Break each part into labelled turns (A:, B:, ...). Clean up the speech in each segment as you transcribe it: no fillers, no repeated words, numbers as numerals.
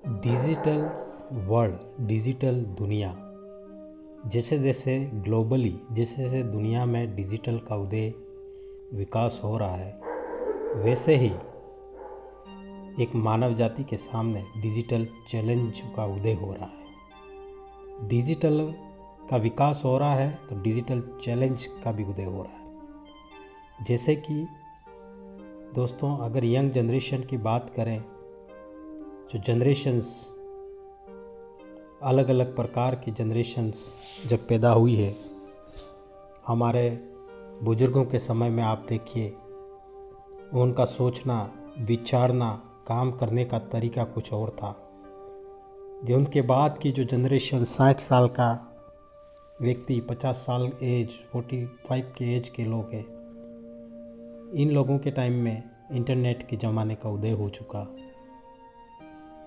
A: Digital world, digital दुनिया, जैसे जैसे ग्लोबली जैसे जैसे दुनिया में डिजिटल का उदय विकास हो रहा है, वैसे ही एक मानव जाति के सामने डिजिटल चैलेंज का उदय हो रहा है। डिजिटल का विकास हो रहा है तो डिजिटल चैलेंज का भी उदय हो रहा है। जैसे कि दोस्तों, अगर यंग जनरेशन की बात करें, जो जनरेशन्स अलग अलग प्रकार की जनरेशन्स जब पैदा हुई है, हमारे बुजुर्गों के समय में आप देखिए, उनका सोचना, विचारना, काम करने का तरीका कुछ और था। जो उनके बाद की जो जनरेशन 60 साल का व्यक्ति, 50 साल एज, 45 के एज के लोग हैं, इन लोगों के टाइम में इंटरनेट के ज़माने का उदय हो चुका।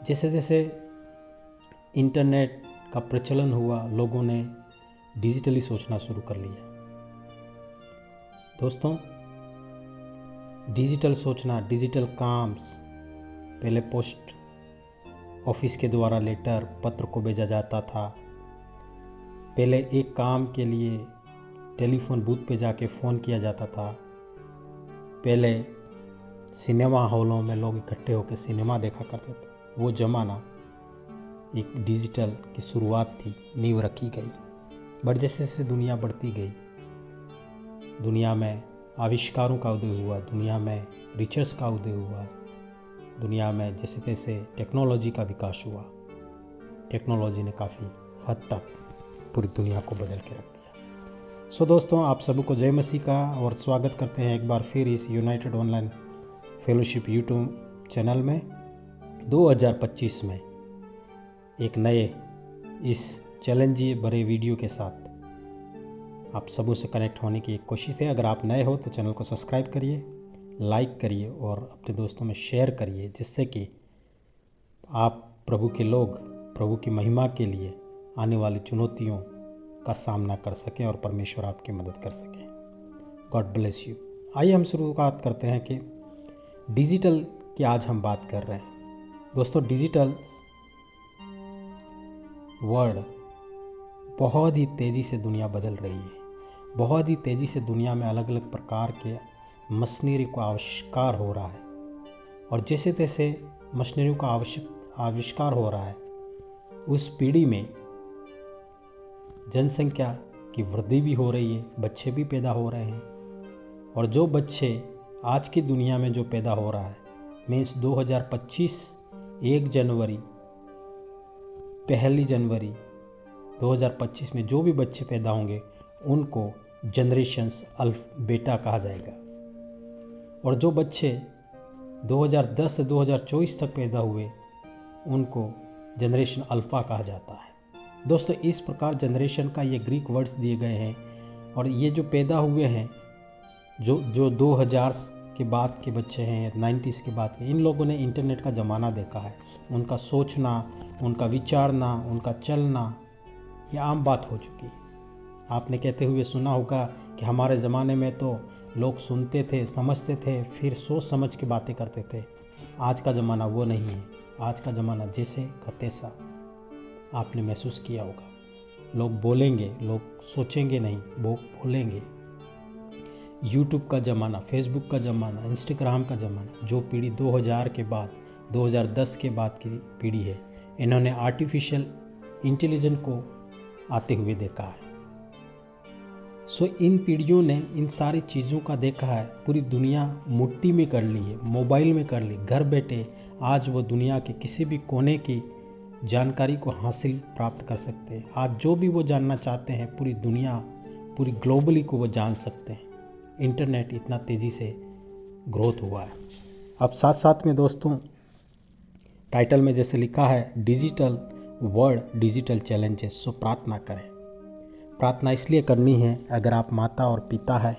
A: जैसे जैसे इंटरनेट का प्रचलन हुआ, लोगों ने डिजिटली सोचना शुरू कर लिया। दोस्तों, डिजिटल सोचना, डिजिटल काम्स, पहले पोस्ट ऑफिस के द्वारा लेटर, पत्र को भेजा जाता था। पहले एक काम के लिए टेलीफोन बूथ पे जाके फ़ोन किया जाता था। पहले सिनेमा हॉलों में लोग इकट्ठे होकर सिनेमा देखा करते थे। वो ज़माना एक डिजिटल की शुरुआत थी, नींव रखी गई। बट जैसे जैसे दुनिया बढ़ती गई, दुनिया में आविष्कारों का उदय हुआ, दुनिया में रिसर्च का उदय हुआ, दुनिया में जैसे तैसे टेक्नोलॉजी का विकास हुआ। टेक्नोलॉजी ने काफ़ी हद तक पूरी दुनिया को बदल के रख दिया। सो दोस्तों, आप सभी को जय मसीह का और स्वागत करते हैं एक बार फिर इस United online fellowship YouTube channel में। 2025 में एक नए इस चैलेंज भरे वीडियो के साथ आप सबों से कनेक्ट होने की एक कोशिश है। अगर आप नए हो तो चैनल को सब्सक्राइब करिए, लाइक करिए और अपने दोस्तों में शेयर करिए, जिससे कि आप प्रभु के लोग प्रभु की महिमा के लिए आने वाली चुनौतियों का सामना कर सकें और परमेश्वर आपकी मदद कर सकें। God bless you. आइए हम शुरुआत करते हैं कि डिजिटल की आज हम बात कर रहे हैं। दोस्तों, डिजिटल वर्ल्ड बहुत ही तेज़ी से दुनिया बदल रही है। बहुत ही तेज़ी से दुनिया में अलग अलग प्रकार के मशीनरी का आविष्कार हो रहा है, और जैसे तैसे मशीनरी का आविष्कार हो रहा है, उस पीढ़ी में जनसंख्या की वृद्धि भी हो रही है, बच्चे भी पैदा हो रहे हैं। और जो बच्चे आज की दुनिया में जो पैदा हो रहा है, मीन्स 2025 1 जनवरी 1 जनवरी 2025 में जो भी बच्चे पैदा होंगे, उनको जनरेशन्स बेटा कहा जाएगा। और जो बच्चे 2010 से 2024 तक पैदा हुए, उनको जनरेशन अल्फ़ा कहा जाता है। दोस्तों, इस प्रकार जनरेशन का ये ग्रीक वर्ड्स दिए गए हैं। और ये जो पैदा हुए हैं, जो 2000 के बाद के बच्चे हैं, 90s के बाद के, इन लोगों ने इंटरनेट का ज़माना देखा है। उनका सोचना, उनका विचारना, उनका चलना, ये आम बात हो चुकी है। आपने कहते हुए सुना होगा कि हमारे ज़माने में तो लोग सुनते थे, समझते थे, फिर सोच समझ के बातें करते थे। आज का ज़माना वो नहीं है। आज का ज़माना जैसे का तैसा, आपने महसूस किया होगा। लोग बोलेंगे, लोग सोचेंगे नहीं, वो बोलेंगे। यूट्यूब का ज़माना, फेसबुक का ज़माना, इंस्टाग्राम का ज़माना, जो पीढ़ी 2000 के बाद 2010 के बाद की पीढ़ी है, इन्होंने आर्टिफिशियल इंटेलिजेंस को आते हुए देखा है। सो इन पीढ़ियों ने इन सारी चीज़ों का देखा है। पूरी दुनिया मुट्ठी में कर ली है, मोबाइल में कर ली। घर बैठे आज वो दुनिया के किसी भी कोने की जानकारी को हासिल प्राप्त कर सकते हैं। आज जो भी वो जानना चाहते हैं, पूरी दुनिया, पूरी ग्लोबली को वो जान सकते हैं। इंटरनेट इतना तेज़ी से ग्रोथ हुआ है। अब साथ साथ में दोस्तों, टाइटल में जैसे लिखा है डिजिटल वर्ल्ड, डिजिटल चैलेंजेस, सो प्रार्थना करें। प्रार्थना इसलिए करनी है, अगर आप माता और पिता हैं,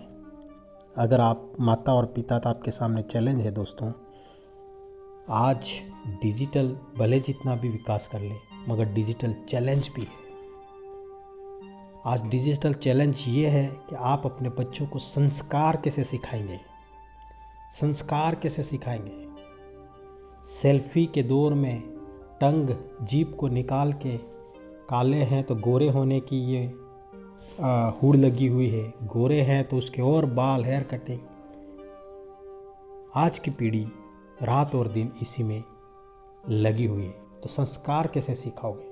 A: अगर आप माता और पिता, तो आपके सामने चैलेंज है दोस्तों। आज डिजिटल भले जितना भी विकास कर ले, मगर डिजिटल चैलेंज भी है। आज डिजिटल चैलेंज ये है कि आप अपने बच्चों को संस्कार कैसे सिखाएंगे। संस्कार कैसे सिखाएंगे। सेल्फी के दौर में टंग जीभ को निकाल के काले हैं तो गोरे होने की ये हुड़ लगी हुई है, गोरे हैं तो उसके और बाल, हेयर कटिंग। आज की पीढ़ी रात और दिन इसी में लगी हुई है, तो संस्कार कैसे सिखाओगे?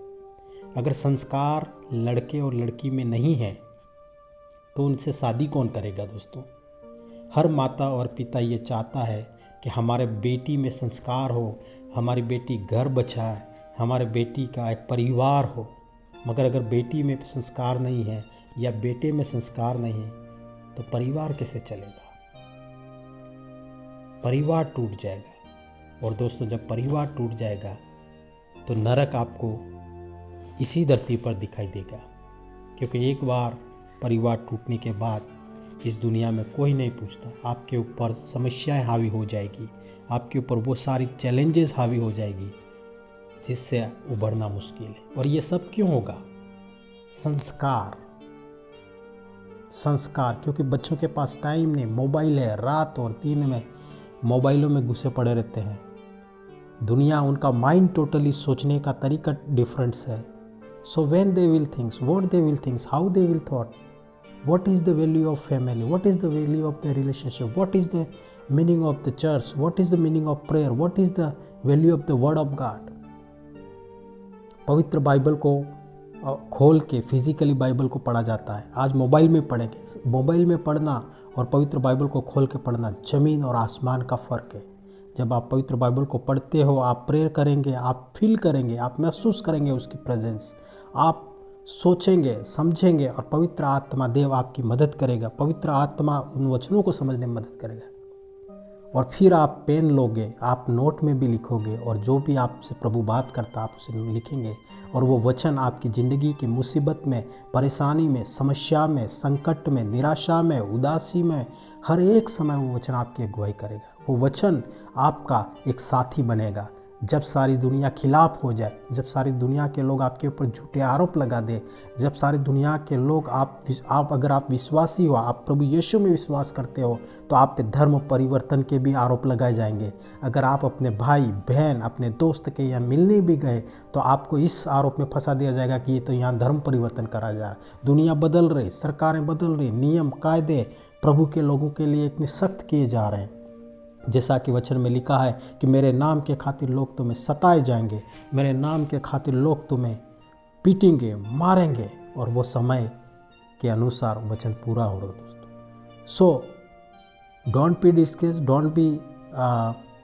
A: अगर संस्कार लड़के और लड़की में नहीं है तो उनसे शादी कौन करेगा दोस्तों? हर माता और पिता ये चाहता है कि हमारे बेटी में संस्कार हो, हमारी बेटी घर बचाए, हमारे बेटी का एक परिवार हो। मगर अगर बेटी में संस्कार नहीं है या बेटे में संस्कार नहीं है तो परिवार कैसे चलेगा? परिवार टूट जाएगा। और दोस्तों, जब परिवार टूट जाएगा तो नरक आपको इसी धरती पर दिखाई देगा, क्योंकि एक बार परिवार टूटने के बाद इस दुनिया में कोई नहीं पूछता। आपके ऊपर समस्याएं हावी हो जाएगी, आपके ऊपर वो सारी चैलेंजेस हावी हो जाएगी जिससे उभरना मुश्किल है। और ये सब क्यों होगा? संस्कार, क्योंकि बच्चों के पास टाइम नहीं, मोबाइल है, रात और दिन में मोबाइलों में घुसे पड़े रहते हैं। दुनिया, उनका माइंड टोटली सोचने का तरीका डिफरेंट है। So when they will thinks, what they will thinks, how they will thought, what is the value of family, what is the value of the relationship, what is the meaning of the church, what is the meaning of prayer, what is the value of the word of God। पवित्र Bible को खोल के physically Bible को पढ़ा जाता है, आज mobile में पढ़ेंगे। मोबाइल में पढ़ना और पवित्र बाइबल को खोल के पढ़ना ज़मीन और आसमान का फ़र्क है। जब आप पवित्र बाइबल को पढ़ते हो, आप प्रेयर करेंगे, आप फील करेंगे, आप महसूस करेंगे उसकी प्रेजेंस, आप सोचेंगे, समझेंगे, और पवित्र आत्मा देव आपकी मदद करेगा। पवित्र आत्मा उन वचनों को समझने में मदद करेगा। और फिर आप पेन लोगे, आप नोट में भी लिखोगे, और जो भी आपसे प्रभु बात करता आप उसे लिखेंगे, और वो वचन आपकी ज़िंदगी की मुसीबत में, परेशानी में, समस्या में, संकट में, निराशा में, उदासी में, हर एक समय वो वचन आपकी अगुवाई करेगा। वो वचन आपका एक साथी बनेगा। जब सारी दुनिया खिलाफ हो जाए, जब सारी दुनिया के लोग आपके ऊपर झूठे आरोप लगा दे, जब सारी दुनिया के लोग अगर आप विश्वासी हो, आप प्रभु यीशु में विश्वास करते हो, तो आप पे धर्म परिवर्तन के भी आरोप लगाए जाएंगे। अगर आप अपने भाई बहन, अपने दोस्त के यहाँ मिलने भी गए तो आपको इस आरोप में फंसा दिया जाएगा कि ये तो यहाँ धर्म परिवर्तन करा जा रहा है। दुनिया बदल रही, सरकारें बदल रही, नियम कायदे प्रभु के लोगों के लिए इतने सख्त किए जा रहे हैं। जैसा कि वचन में लिखा है कि मेरे नाम के खातिर लोग तुम्हें सताए जाएंगे, मेरे नाम के खातिर लोग तुम्हें पीटेंगे, मारेंगे, और वो समय के अनुसार वचन पूरा होगा दोस्तों। So don't be discourage, don't be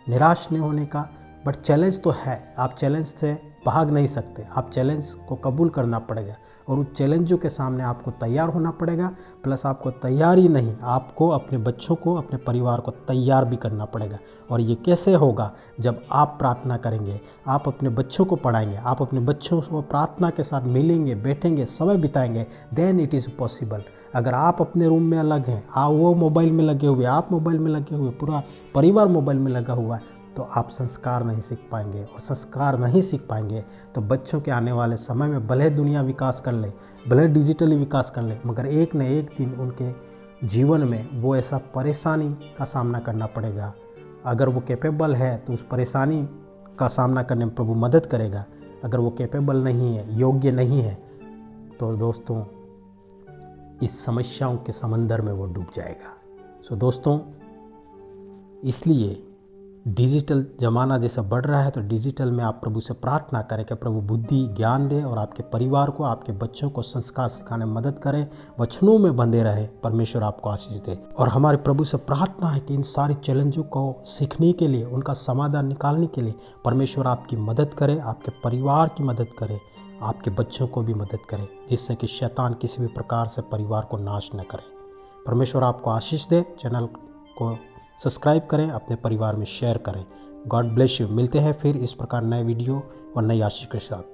A: निराश नहीं होने का। बट चैलेंज तो है, आप चैलेंज से भाग नहीं सकते, आप चैलेंज को कबूल करना पड़ेगा, और उस चैलेंजों के सामने आपको तैयार होना पड़ेगा। प्लस आपको तैयार ही नहीं, आपको अपने बच्चों को, अपने परिवार को तैयार भी करना पड़ेगा। और ये कैसे होगा? जब आप प्रार्थना करेंगे, आप अपने बच्चों को पढ़ाएंगे, आप अपने बच्चों को प्रार्थना के साथ मिलेंगे, बैठेंगे, समय बिताएंगे, देन इट इज़ पॉसिबल। अगर आप अपने रूम में अलग हैं, वो मोबाइल में लगे हुए, आप मोबाइल में लगे हुए, पूरा परिवार मोबाइल में लगा हुआ है, तो आप संस्कार नहीं सीख पाएंगे। और संस्कार नहीं सीख पाएंगे तो बच्चों के आने वाले समय में भले दुनिया विकास कर ले, भले डिजिटली विकास कर ले, मगर एक न एक दिन उनके जीवन में वो ऐसा परेशानी का सामना करना पड़ेगा। अगर वो कैपेबल है तो उस परेशानी का सामना करने में प्रभु मदद करेगा। अगर वो कैपेबल नहीं है, योग्य नहीं है, तो दोस्तों इस समस्याओं के समंदर में वो डूब जाएगा। सो दोस्तों, इसलिए डिजिटल ज़माना जैसा बढ़ रहा है तो डिजिटल में आप प्रभु से प्रार्थना करें कि प्रभु बुद्धि ज्ञान दे और आपके परिवार को, आपके बच्चों को संस्कार सिखाने में मदद करें, वचनों में बंधे रहे। परमेश्वर आपको आशीष दे। और हमारे प्रभु से प्रार्थना है कि इन सारे चैलेंजों को सीखने के लिए, उनका समाधान निकालने के लिए परमेश्वर आपकी मदद करे, आपके परिवार की मदद करे, आपके बच्चों को भी मदद करे, जिससे कि शैतान किसी भी प्रकार से परिवार को नाश न करे। परमेश्वर आपको आशीष दे। चैनल को सब्सक्राइब करें, अपने परिवार में शेयर करें। God bless you. मिलते हैं फिर इस प्रकार नए वीडियो और नई आशीष के साथ।